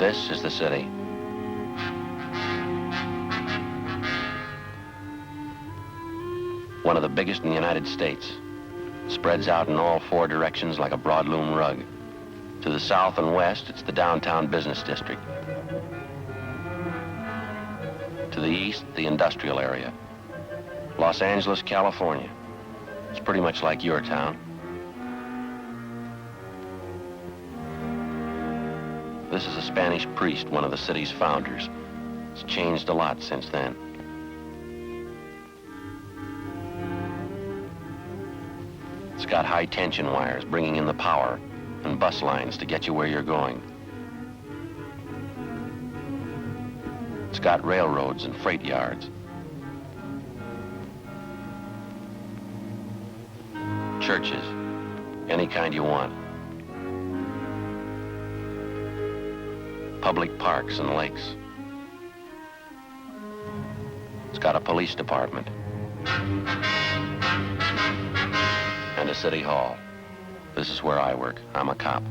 This is the city. One of the biggest in the United States. Spreads out in all four directions like a broadloom rug. To the south and west, it's the downtown business district. To the east, the industrial area. Los Angeles, California. It's pretty much like your town. This is a Spanish priest, one of the city's founders. It's changed a lot since then. It's got high-tension wires bringing in the power and bus lines to get you where you're going. It's got railroads and freight yards. Churches, any kind you want. Public parks and lakes. It's got a police department. And a city hall. This is where I work. I'm a cop.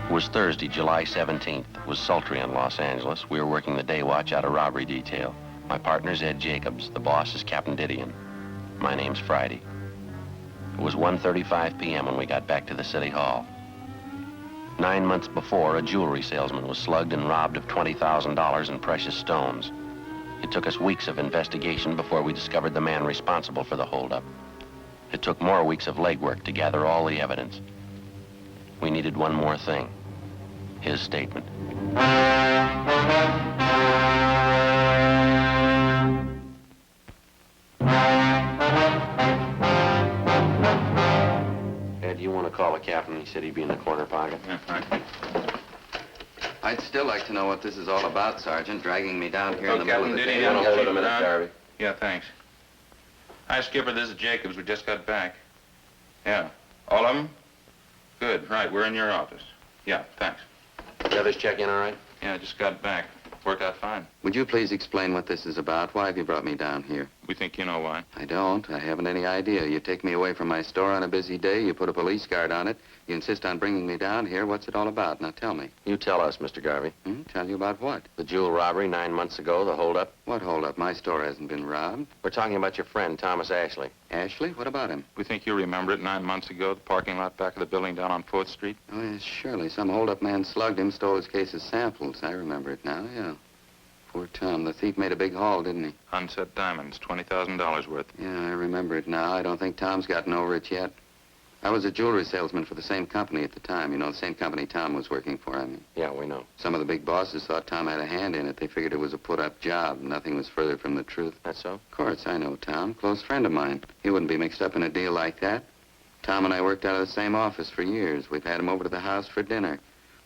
It was Thursday, July 17th. It was sultry in Los Angeles. We were working the day watch out of robbery detail. My partner's Ed Jacobs. The boss is Captain Didion. My name's Friday. It was 1:35 p.m. when we got back to the city hall. 9 months before, a jewelry salesman was slugged and robbed of $20,000 in precious stones. It took us weeks of investigation before we discovered the man responsible for the holdup. It took more weeks of legwork to gather all the evidence. We needed one more thing. His statement. Ed, you want to call the captain? He said he'd be in the corner pocket. Yeah, fine. I'd still like to know what this is all about, Sergeant, dragging me down here in the middle of the Captain, day. You want to hold it a minute, Garvey? Yeah, thanks. Hi, Skipper, this is Jacobs. We just got back. Yeah. All of them? Good. Right, we're in your office. Yeah, thanks. The others check in all right? Yeah, just got back. Worked out fine. Would you please explain what this is about? Why have you brought me down here? We think you know why. I don't. I haven't any idea. You take me away from my store on a busy day, you put a police guard on it, you insist on bringing me down here. What's it all about? Now tell me. You tell us, Mr. Garvey. Tell you about what? The jewel robbery 9 months ago, the holdup. What holdup? My store hasn't been robbed. We're talking about your friend, Thomas Ashley. Ashley? What about him? We think you remember it 9 months ago, the parking lot back of the building down on 4th Street. Oh, yes, surely. Some holdup man slugged him, stole his case of samples. I remember it now, yeah. Poor Tom. The thief made a big haul, didn't he? Unset diamonds, $20,000 worth. Yeah, I remember it now. I don't think Tom's gotten over it yet. I was a jewelry salesman for the same company at the time. You know, the same company Tom was working for, I mean. Yeah, we know. Some of the big bosses thought Tom had a hand in it. They figured it was a put-up job. Nothing was further from the truth. That's so? Of course, I know Tom. Close friend of mine. He wouldn't be mixed up in a deal like that. Tom and I worked out of the same office for years. We've had him over to the house for dinner.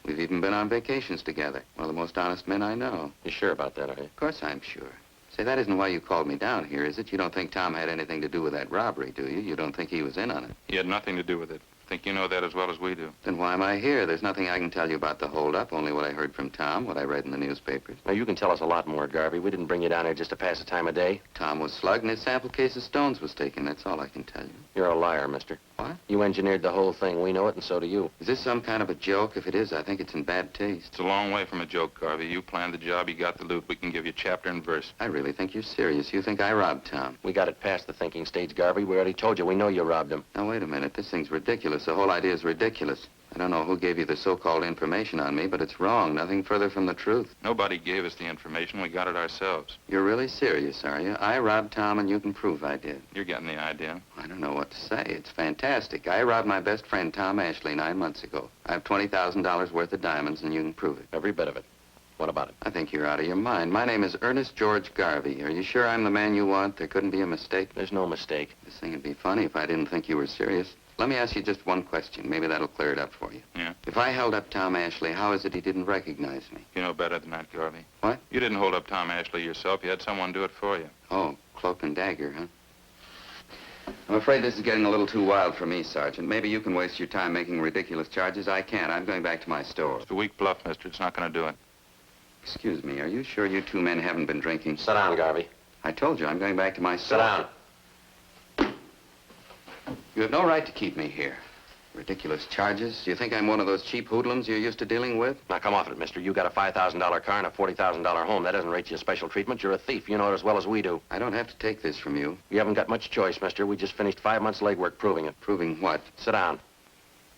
We've even been on vacations together. One of the most honest men I know. You sure about that, are you? Of course I'm sure. Say, that isn't why you called me down here, is it? You don't think Tom had anything to do with that robbery, do you? You don't think he was in on it? He had nothing to do with it. Think you know that as well as we do. Then why am I here? There's nothing I can tell you about the holdup, only what I heard from Tom, what I read in the newspapers. Now, you can tell us a lot more, Garvey. We didn't bring you down here just to pass the time of day. Tom was slugged and his sample case of stones was taken. That's all I can tell you. You're a liar, mister. What? You engineered the whole thing. We know it, and so do you. Is this some kind of a joke? If it is, I think it's in bad taste. It's a long way from a joke, Garvey. You planned the job, you got the loot. We can give you chapter and verse. I really think you're serious. You think I robbed Tom? We got it past the thinking stage, Garvey. We already told you. We know you robbed him. Now, wait a minute. This thing's ridiculous. The whole idea is ridiculous. I don't know who gave you the so-called information on me, but it's wrong. Nothing further from the truth. Nobody gave us the information. We got it ourselves. You're really serious, are you? I robbed Tom, and you can prove I did. You're getting the idea. I don't know what to say. It's fantastic. I robbed my best friend, Tom Ashley, 9 months ago. I have $20,000 worth of diamonds, and you can prove it. Every bit of it. What about it? I think you're out of your mind. My name is Ernest George Garvey. Are you sure I'm the man you want? There couldn't be a mistake. There's no mistake. This thing would be funny if I didn't think you were serious. Let me ask you just one question. Maybe that'll clear it up for you. Yeah? If I held up Tom Ashley, how is it he didn't recognize me? You know better than that, Garvey. What? You didn't hold up Tom Ashley yourself. You had someone do it for you. Oh, cloak and dagger, huh? I'm afraid this is getting a little too wild for me, Sergeant. Maybe you can waste your time making ridiculous charges. I can't. I'm going back to my store. It's a weak bluff, mister. It's not going to do it. Excuse me. Are you sure you two men haven't been drinking? Sit down, Garvey. I told you I'm going back to my Sit store. down. You have no right to keep me here. Ridiculous charges. You think I'm one of those cheap hoodlums you're used to dealing with? Now, come off it, mister. You got a $5,000 car and a $40,000 home. That doesn't rate you a special treatment. You're a thief. You know it as well as we do. I don't have to take this from you. You haven't got much choice, mister. We just finished 5 months legwork proving it. Proving what? Sit down.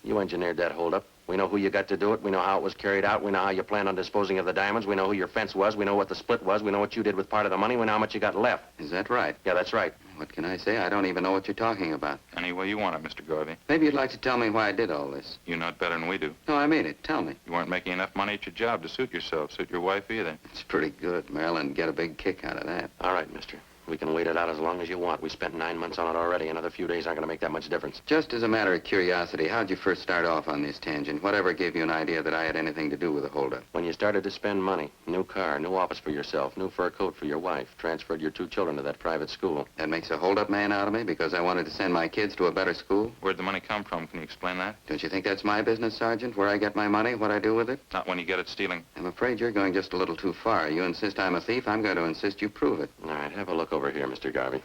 You engineered that holdup. We know who you got to do it. We know how it was carried out. We know how you planned on disposing of the diamonds. We know who your fence was. We know what the split was. We know what you did with part of the money. We know how much you got left. Is that right? Yeah, that's right. What can I say? I don't even know what you're talking about. Any way you want it, Mr. Garvey. Maybe you'd like to tell me why I did all this. You know it better than we do. No, I mean it. Tell me. You weren't making enough money at your job to suit yourself, suit your wife either. It's pretty good. Marilyn get a big kick out of that. All right, mister. We can wait it out as long as you want. We spent 9 months on it already. Another few days aren't going to make that much difference. Just as a matter of curiosity, how'd you first start off on this tangent? Whatever gave you an idea that I had anything to do with the holdup? When you started to spend money, new car, new office for yourself, new fur coat for your wife, transferred your 2 children to that private school. That makes a holdup man out of me because I wanted to send my kids to a better school? Where'd the money come from? Can you explain that? Don't you think that's my business, Sergeant? Where I get my money, what I do with it? Not when you get it stealing. I'm afraid you're going just a little too far. You insist I'm a thief, I'm going to insist you prove it. All right, have a look over here, Mr. Garvey.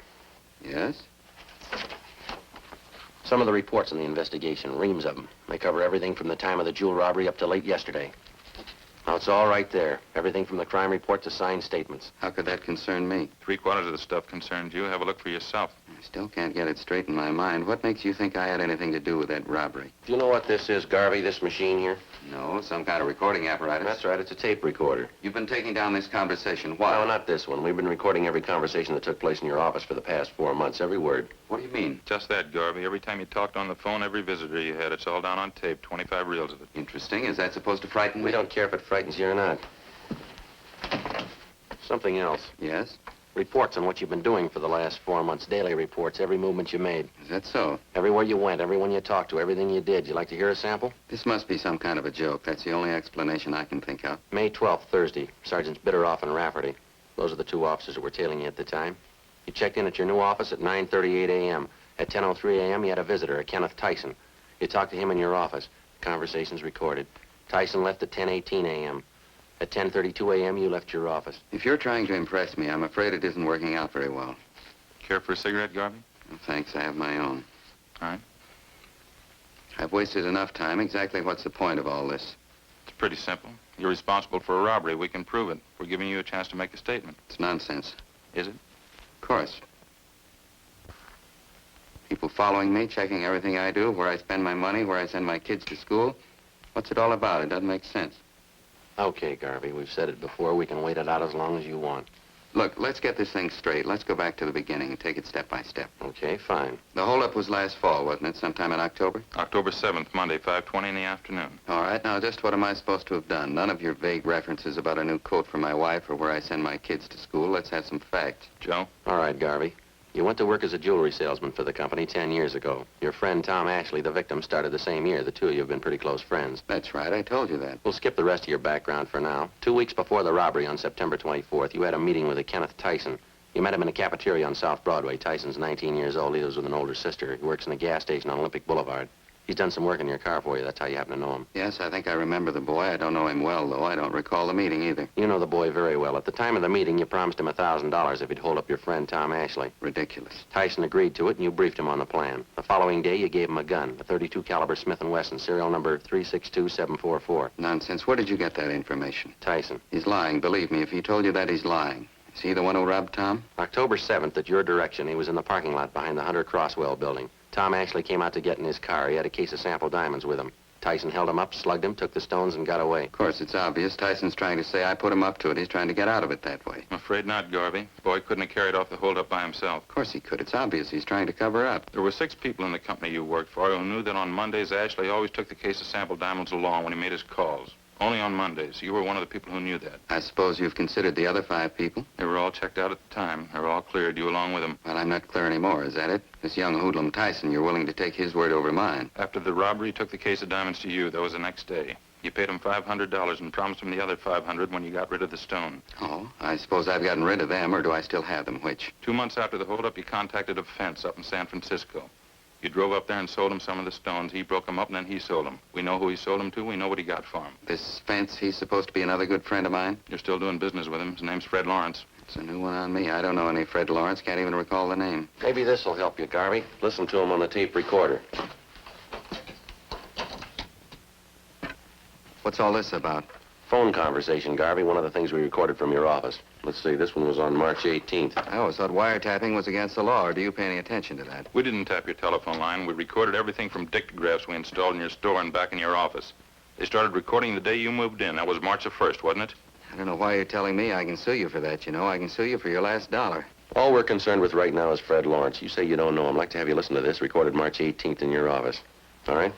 Yes? Some of the reports in the investigation, reams of them. They cover everything from the time of the jewel robbery up to late yesterday. Now, it's all right there. Everything from the crime report to signed statements. How could that concern me? 3/4 of the stuff concerns you. Have a look for yourself. I still can't get it straight in my mind. What makes you think I had anything to do with that robbery? Do you know what this is, Garvey, this machine here? No, some kind of recording apparatus. That's right, it's a tape recorder. You've been taking down this conversation. Why? No, not this one. We've been recording every conversation that took place in your office for the past 4 months, every word. What do you mean? Just that, Garvey. Every time you talked on the phone, every visitor you had, it's all down on tape. 25 reels of it. Interesting. Is that supposed to frighten me? We don't care if it frightens you or not. Something else. Yes? Reports on what you've been doing for the last 4 months. Daily reports, every movement you made. Is that so? Everywhere you went, everyone you talked to, everything you did. You like to hear a sample? This must be some kind of a joke. That's the only explanation I can think of. May 12th, Thursday. Sergeants Bitteroff and Rafferty. Those are the 2 officers that were tailing you at the time. You checked in at your new office at 9:38 a.m. At 10:03 a.m., you had a visitor, a Kenneth Tyson. You talked to him in your office. The conversation's recorded. Tyson left at 10:18 a.m. At 10:32 a.m., you left your office. If you're trying to impress me, I'm afraid it isn't working out very well. Care for a cigarette, Garvey? Well, thanks, I have my own. All right. I've wasted enough time. Exactly what's the point of all this? It's pretty simple. You're responsible for a robbery. We can prove it. We're giving you a chance to make a statement. It's nonsense. Is it? Of course. People following me, checking everything I do, where I spend my money, where I send my kids to school. What's it all about? It doesn't make sense. Okay, Garvey, we've said it before. We can wait it out as long as you want. Look, let's get this thing straight. Let's go back to the beginning and take it step by step. Okay, fine. The holdup was last fall, wasn't it? Sometime in October? October 7th, Monday, 5:20 in the afternoon. All right, now just what am I supposed to have done? None of your vague references about a new coat for my wife or where I send my kids to school. Let's have some facts. Joe? All right, Garvey. You went to work as a jewelry salesman for the company 10 years ago. Your friend Tom Ashley, the victim, started the same year. The 2 of you have been pretty close friends. That's right, I told you that. We'll skip the rest of your background for now. 2 weeks before the robbery on September 24th, you had a meeting with a Kenneth Tyson. You met him in a cafeteria on South Broadway. Tyson's 19 years old. He lives with an older sister. He works in a gas station on Olympic Boulevard. He's done some work in your car for you. That's how you happen to know him. Yes, I think I remember the boy. I don't know him well, though. I don't recall the meeting either. You know the boy very well. At the time of the meeting, you promised him $1,000 if he'd hold up your friend Tom Ashley. Ridiculous. Tyson agreed to it, and you briefed him on the plan. The following day, you gave him a gun, a .32 caliber Smith & Wesson, serial number 362744. Nonsense. Where did you get that information? Tyson. He's lying. Believe me, if he told you that, he's lying. Is he the one who robbed Tom? October 7th, at your direction, he was in the parking lot behind the Hunter Crosswell building. Tom Ashley came out to get in his car. He had a case of sample diamonds with him. Tyson held him up, slugged him, took the stones, and got away. Of course, it's obvious. Tyson's trying to say I put him up to it. He's trying to get out of it that way. I'm afraid not, Garvey. The boy couldn't have carried off the holdup by himself. Of course he could. It's obvious he's trying to cover up. There were 6 people in the company you worked for who knew that on Mondays, Ashley always took the case of sample diamonds along when he made his calls. Only on Mondays. You were one of the people who knew that. I suppose you've considered the other 5 people? They were all checked out at the time. They were all cleared, you along with them. Well, I'm not clear anymore, is that it? This young hoodlum Tyson, you're willing to take his word over mine. After the robbery, he took the case of diamonds to you. That was the next day. You paid him $500 and promised him the other $500 when you got rid of the stone. Oh, I suppose I've gotten rid of them, or do I still have them? Which? 2 months after the holdup, you contacted a fence up in San Francisco. You drove up there and sold him some of the stones. He broke them up, and then he sold them. We know who he sold them to. We know what he got for them. This Spence, he's supposed to be another good friend of mine? You're still doing business with him. His name's Fred Lawrence. It's a new one on me. I don't know any Fred Lawrence. Can't even recall the name. Maybe this will help you, Garvey. Listen to him on the tape recorder. What's all this about? Phone conversation, Garvey. One of the things we recorded from your office. Let's see, this one was on March 18th. I always thought wiretapping was against the law, or do you pay any attention to that? We didn't tap your telephone line. We recorded everything from dictagraphs we installed in your store and back in your office. They started recording the day you moved in. That was March the 1st, wasn't it? I don't know why you're telling me I can sue you for that, you know. I can sue you for your last dollar. All we're concerned with right now is Fred Lawrence. You say you don't know him. I'd like to have you listen to this, recorded March 18th in your office. All right?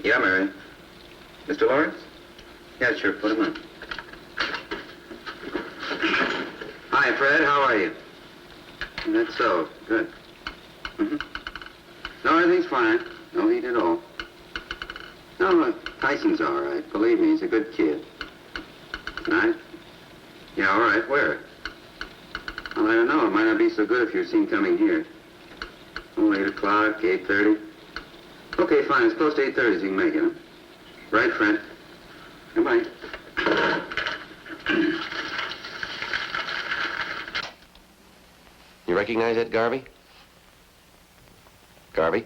Yeah, Mary. Mr. Lawrence? Yeah, sure. Put him in. Hi, Fred. How are you? That's so. Good. No, everything's fine. No heat at all. No, Tyson's all right. Believe me, he's a good kid. Tonight? Yeah, all right. Where? Well, I don't know. It might not be so good if you're seen coming here. Oh, 8 o'clock, 8:30. Okay, fine. It's close to 8:30, so you can make it, huh? Right, Fred. Goodbye. You recognize that, Garvey? Garvey?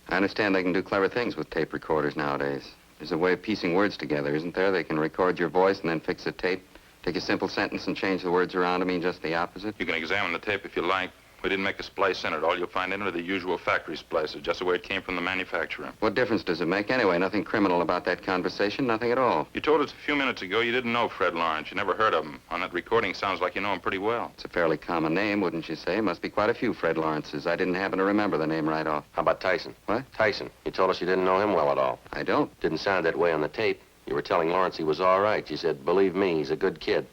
I understand they can do clever things with tape recorders nowadays. There's a way of piecing words together, isn't there? They can record your voice and then fix the tape, take a simple sentence and change the words around to mean just the opposite. You can examine the tape if you like. We didn't make a splice in it. All you'll find in it are the usual factory splices, just the way it came from the manufacturer. What difference does it make anyway? Nothing criminal about that conversation, nothing at all. You told us a few minutes ago you didn't know Fred Lawrence. You never heard of him. On that recording, sounds like you know him pretty well. It's a fairly common name, wouldn't you say? Must be quite a few Fred Lawrences. I didn't happen to remember the name right off. How about Tyson? What? Tyson. You told us you didn't know him well at all. I don't. Didn't sound that way on the tape. You were telling Lawrence he was all right. You said, believe me, he's a good kid.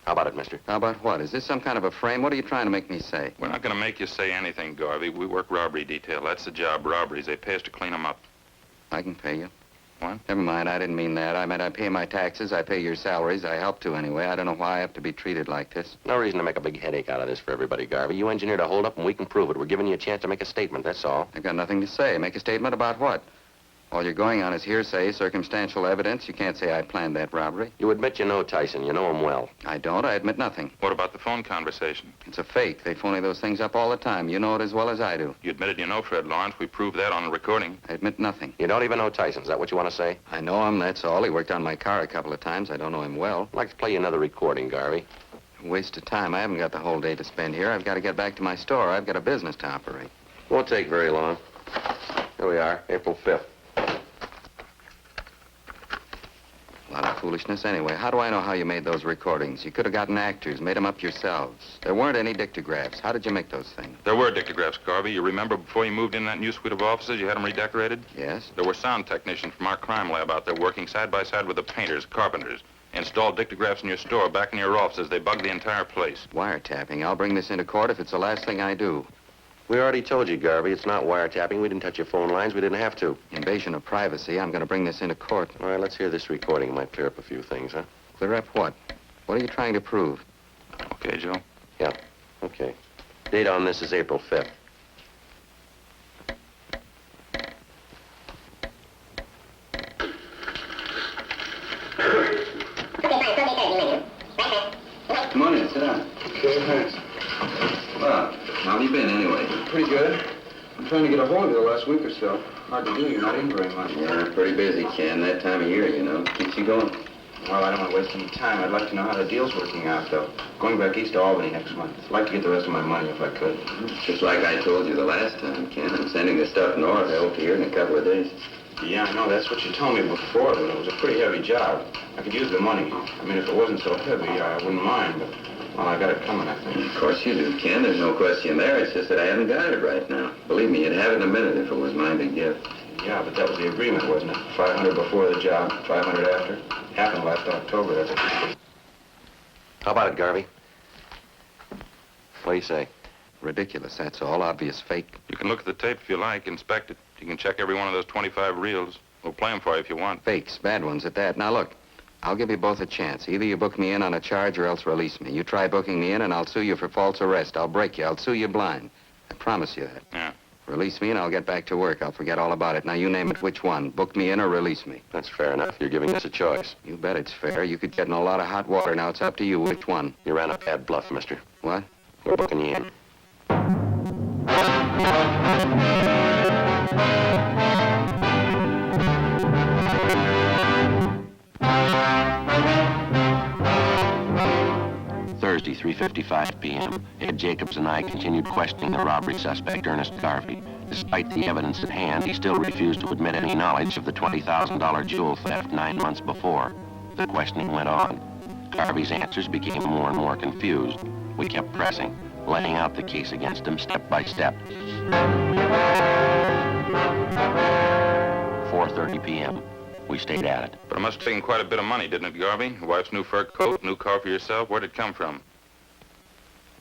How about it, mister? How about what? Is this some kind of a frame? What are you trying to make me say? We're not going to make you say anything, Garvey. We work robbery detail. That's the job, robberies. They pay us to clean them up. I can pay you. What? Never mind, I didn't mean that. I meant I pay my taxes, I pay your salaries. I help to anyway. I don't know why I have to be treated like this. No reason to make a big headache out of this for everybody, Garvey. You engineered a hold-up, and we can prove it. We're giving you a chance to make a statement, that's all. I've got nothing to say. Make a statement about what? All you're going on is hearsay, circumstantial evidence. You can't say I planned that robbery. You admit you know Tyson. You know him well. I don't. I admit nothing. What about the phone conversation? It's a fake. They phony those things up all the time. You know it as well as I do. You admitted you know Fred Lawrence. We proved that on the recording. I admit nothing. You don't even know Tyson. Is that what you want to say? I know him, that's all. He worked on my car a couple of times. I don't know him well. I'd like to play you another recording, Garvey. Waste of time. I haven't got the whole day to spend here. I've got to get back to my store. I've got a business to operate. Won't take very long. Here we are, April 5th. A lot of foolishness anyway. How do I know how you made those recordings? You could have gotten actors, made them up yourselves. There weren't any dictagraphs. How did you make those things? There were dictagraphs, Garvey. You remember before you moved in that new suite of offices, you had them redecorated? Yes? There were sound technicians from our crime lab out there working side by side with the painters, carpenters. Installed dictagraphs in your store, back in your offices. They bugged the entire place. Wiretapping. I'll bring this into court if it's the last thing I do. We already told you, Garvey, it's not wiretapping. We didn't touch your phone lines. We didn't have to. Invasion of privacy. I'm going to bring this into court. All right, let's hear this recording. It might clear up a few things, huh? Clear up what? What are you trying to prove? Okay, Joe? Yeah, okay. Date on this is April 5th. Come on in, sit down. Okay, thanks. Well, how have you been anyway? Pretty good. I'm trying to get a hold of you the last week or so. Hard to do. You're not in very much. Yeah, pretty busy, Ken. That time of year, you know. Keeps you going. Well, I don't want to waste any time. I'd like to know how the deal's working out, though. Going back east to Albany next month. I'd like to get the rest of my money if I could. Just like I told you the last time, Ken. I'm sending the stuff north. I hope here in a couple of days. Yeah, I know. That's what you told me before, but it was a pretty heavy job. I could use the money. I mean, if it wasn't so heavy, I wouldn't mind, but, well, I got it coming, I think. Of course you do, Ken. There's no question there. It's just that I haven't got it right now. Believe me, you'd have it in a minute if it was my big gift. Yeah, but that was the agreement, wasn't it? 500 before the job, 500 after. Happened last October. That's a... How about it, Garvey? What do you say? Ridiculous, that's all. Obvious fake. You can look at the tape if you like, inspect it. You can check every one of those 25 reels. We'll play them for you if you want. Fakes, bad ones at that. Now, look, I'll give you both a chance. Either you book me in on a charge or else release me. You try booking me in and I'll sue you for false arrest. I'll break you. I'll sue you blind. I promise you that. Yeah. Release me and I'll get back to work. I'll forget all about it. Now you name it which one. Book me in or release me. That's fair enough. You're giving us a choice. You bet it's fair. You could get in a lot of hot water. Now it's up to you. Which one? You ran a bad bluff, mister. What? We're booking you in. Thursday, 3:55 p.m. Ed Jacobs and I continued questioning the robbery suspect, Ernest Garvey. Despite the evidence at hand, he still refused to admit any knowledge of the $20,000 jewel theft 9 months before. The questioning went on. Garvey's answers became more and more confused. We kept pressing, laying out the case against him step by step. 4:30 p.m. We stayed at it. But it must have taken quite a bit of money, didn't it, Garvey? Your wife's new fur coat, new car for yourself. Where'd it come from?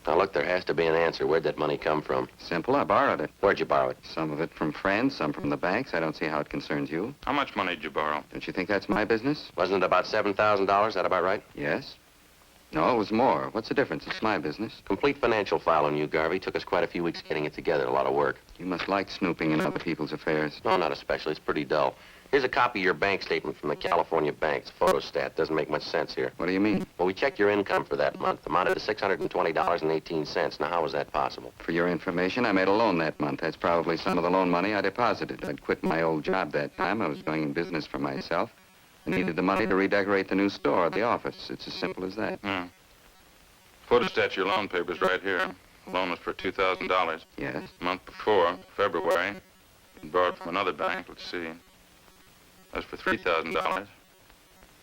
Now, look, there has to be an answer. Where'd that money come from? Simple. I borrowed it. Where'd you borrow it? Some of it from friends, some from the banks. I don't see how it concerns you. How much money did you borrow? Don't you think that's my business? Wasn't it about $7,000? That about right? Yes. No, it was more. What's the difference? It's my business. Complete financial file on you, Garvey. Took us quite a few weeks getting it together. A lot of work. You must like snooping in other people's affairs. No, not especially. It's pretty dull. Here's a copy of your bank statement from the California banks. Photostat. Doesn't make much sense here. What do you mean? Well, we checked your income for that month. Amounted to $620.18. Now, how was that possible? For your information, I made a loan that month. That's probably some of the loan money I deposited. I'd quit my old job that time. I was going in business for myself. I needed the money to redecorate the new store, the office. It's as simple as that. Yeah. Photostat your loan papers right here. Loan was for $2,000. Yes? A month before, February, you borrowed from another bank. Let's see. That was for $3,000.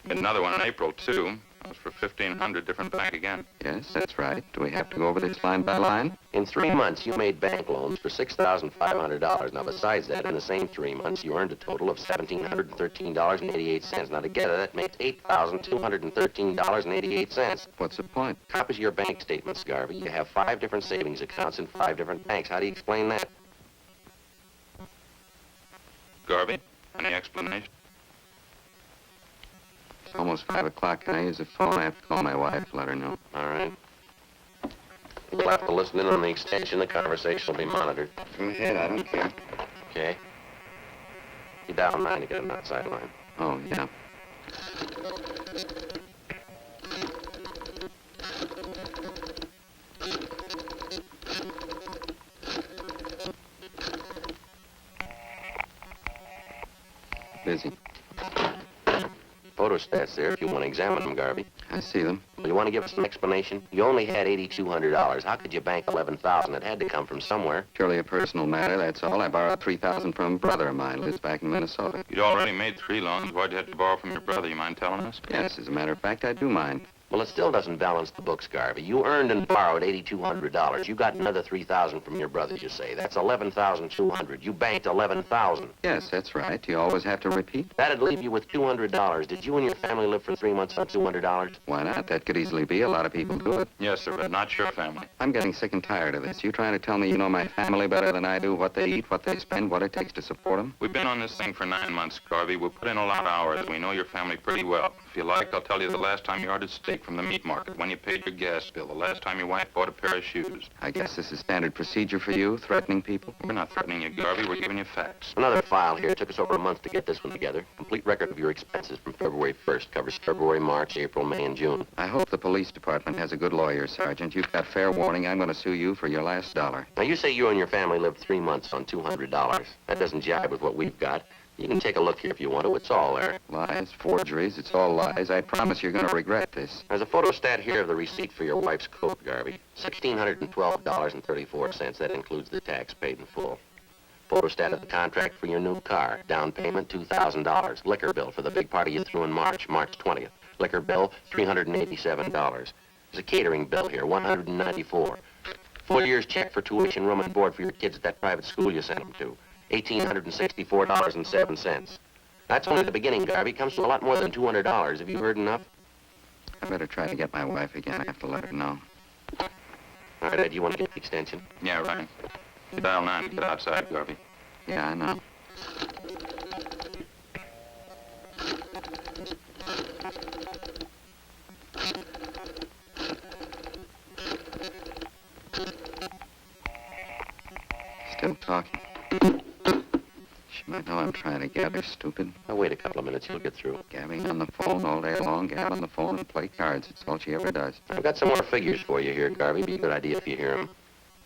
And another one in April, too. That was for $1,500, different bank again. Yes, that's right. Do we have to go over this line by line? In 3 months, you made bank loans for $6,500. Now, besides that, in the same 3 months, you earned a total of $1,713.88. Now, together, that makes $8,213.88. What's the point? Copies of your bank statements, Garvey. You have 5 different savings accounts in 5 different banks. How do you explain that? Garvey, any explanation? It's almost 5 o'clock. Can I use the phone? I have to call my wife, let her know. All right. You'll have to listen in on the extension. The conversation will be monitored. Go ahead, I don't care. Okay. You dial 9 to get an outside line. Oh, yeah. Busy. Photostats there if you want to examine them, Garvey. I see them. Well, you want to give us an explanation? You only had $8,200. How could you bank $11,000? It had to come from somewhere. Purely a personal matter, that's all. I borrowed $3,000 from a brother of mine, lives back in Minnesota. You'd already made 3 loans. Why'd you have to borrow from your brother? You mind telling us? Yes, as a matter of fact, I do mind. Well, it still doesn't balance the books, Garvey. You earned and borrowed $8,200. You got another $3,000 from your brothers, you say. That's $11,200. You banked $11,000. Yes, that's right. You always have to repeat. That'd leave you with $200. Did you and your family live for 3 months on $200? Why not? That could easily be. A lot of people do it. Yes, sir, but not your family. I'm getting sick and tired of this. You trying to tell me you know my family better than I do, what they eat, what they spend, what it takes to support them? We've been on this thing for 9 months, Garvey. We've put in a lot of hours. We know your family pretty well. If you like, I'll tell you the last time you ordered steak from the meat market, when you paid your gas bill, the last time your wife bought a pair of shoes. I guess this is standard procedure for you, threatening people. We're not threatening you, Garvey. We're giving you facts. Another file here. It took us over a month to get this one together. Complete record of your expenses from February 1st. Covers February, March, April, May, and June. I hope the police department has a good lawyer, Sergeant. You've got fair warning. I'm going to sue you for your last dollar. Now, you say you and your family lived 3 months on $200. That doesn't jibe with what we've got. You can take a look here if you want to. It's all there. Lies, forgeries, it's all lies. I promise you're going to regret this. There's a photostat here of the receipt for your wife's coat, Garvey. $1,612.34. That includes the tax paid in full. Photostat of the contract for your new car. Down payment, $2,000. Liquor bill for the big party you threw in March 20th. Liquor bill, $387. There's a catering bill here, $194. Full year's check for tuition, room, and board for your kids at that private school you sent them to. $1,864.07. That's only the beginning, Garvey. Comes to a lot more than $200. Have you heard enough? I better try to get my wife again. I have to let her know. All right, Ed, you want to get the extension? Yeah, right. You dial 9 to get outside, Garvey. Yeah, I know. I'm trying to gather, stupid. Now, wait a couple of minutes. You'll get through. Gabbing on the phone all day long, gab on the phone and play cards. It's all she ever does. I've got some more figures for you here, Garvey. Be a good idea if you hear them.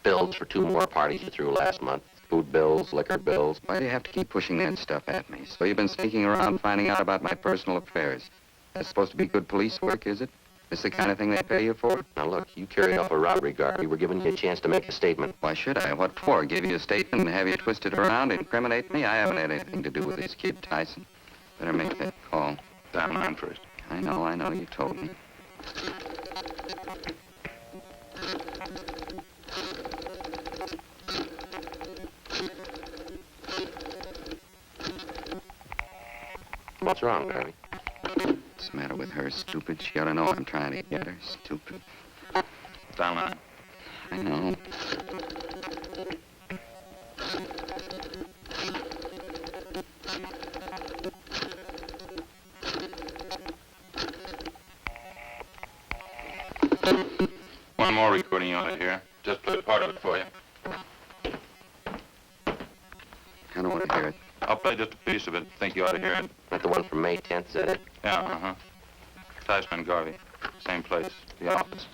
Bills for 2 more parties you threw last month. Food bills, liquor bills. Why do you have to keep pushing that stuff at me? So you've been sneaking around finding out about my personal affairs. That's supposed to be good police work, is it? This the kind of thing they pay you for? Now, look, you carried off a robbery, Garvey. We're giving you a chance to make a statement. Why should I? What for? Give you a statement and have you twist it around, incriminate me? I haven't had anything to do with this kid, Tyson. Better make that call. Down line first. I know, you told me. What's wrong, Garvey? What's the matter with her, stupid? She ought to know I'm trying to get her, stupid. Down line. I know. One more recording you ought to hear. Just play part of it for you. I don't want to hear it. I'll play just a piece of it. Think you ought to hear it. That the one from May 10th, is that it? Yeah, uh-huh. Tyson and Garvey. Same place. The office.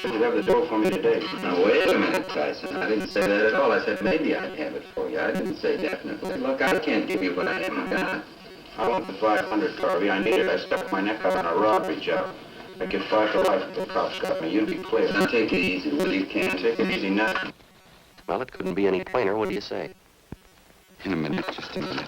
You'd have the dough for me today. Now, wait a minute, Tyson. I didn't say that at all. I said maybe I'd have it for you. I didn't say definitely. Look, I can't give you what I haven't got. I want the 500, Garvey. I need it. I stuck my neck out on a robbery job. I get 5 to life if the cops got me. You'd be clear. Now, take it easy, will you? Can't Take it easy now. Well, it couldn't be any plainer. What do you say? In a minute, just a minute.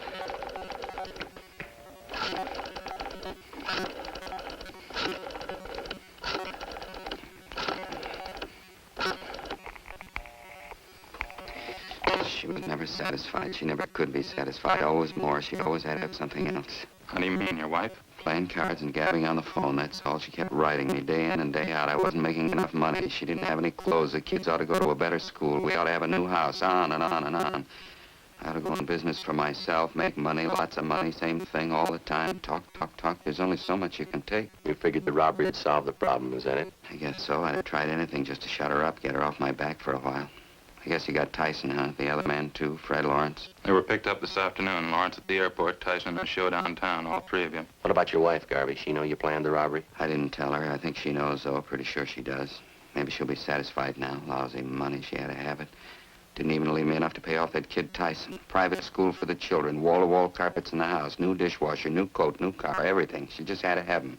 She was never satisfied. She never could be satisfied. Always more. She always had to have something else. How do you mean, your wife? Playing cards and gabbing on the phone, that's all. She kept writing me day in and day out. I wasn't making enough money. She didn't have any clothes. The kids ought to go to a better school. We ought to have a new house. On and on and on. I ought to go in business for myself, make money, lots of money, same thing all the time. Talk, talk, talk. There's only so much you can take. You figured the robbery would solve the problem, is that it? I guess so. I'd have tried anything just to shut her up, get her off my back for a while. I guess you got Tyson, huh? The other man, too, Fred Lawrence. They were picked up this afternoon. Lawrence at the airport, Tyson at a show downtown, all 3 of you. What about your wife, Garvey? She know you planned the robbery? I didn't tell her. I think she knows, though. Pretty sure she does. Maybe she'll be satisfied now. Lousy money. She had to have it. Didn't even leave me enough to pay off that kid Tyson. Private school for the children. Wall-to-wall carpets in the house. New dishwasher, new coat, new car, everything. She just had to have them.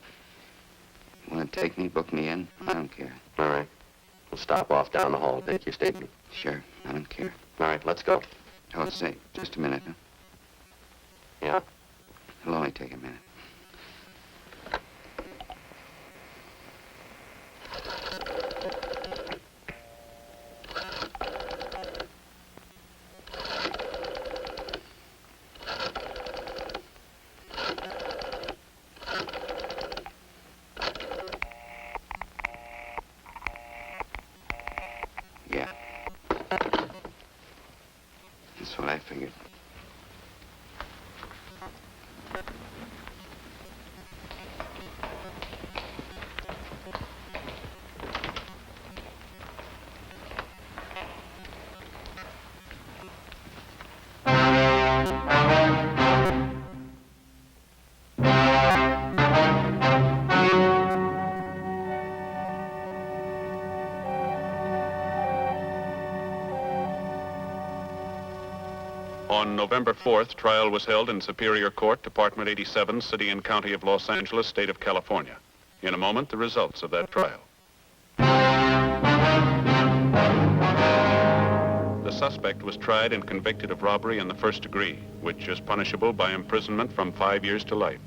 Want to take me, book me in? I don't care. All right. We'll stop off down the hall, take your statement. Sure, I don't care. All right, let's go. Oh, say, just a minute. Huh? Yeah? It'll only take a minute. Yeah. That's what I figured. On November 4th, trial was held in Superior Court, Department 87, City and County of Los Angeles, State of California. In a moment, the results of that trial. The suspect was tried and convicted of robbery in the first degree, which is punishable by imprisonment from 5 years to life.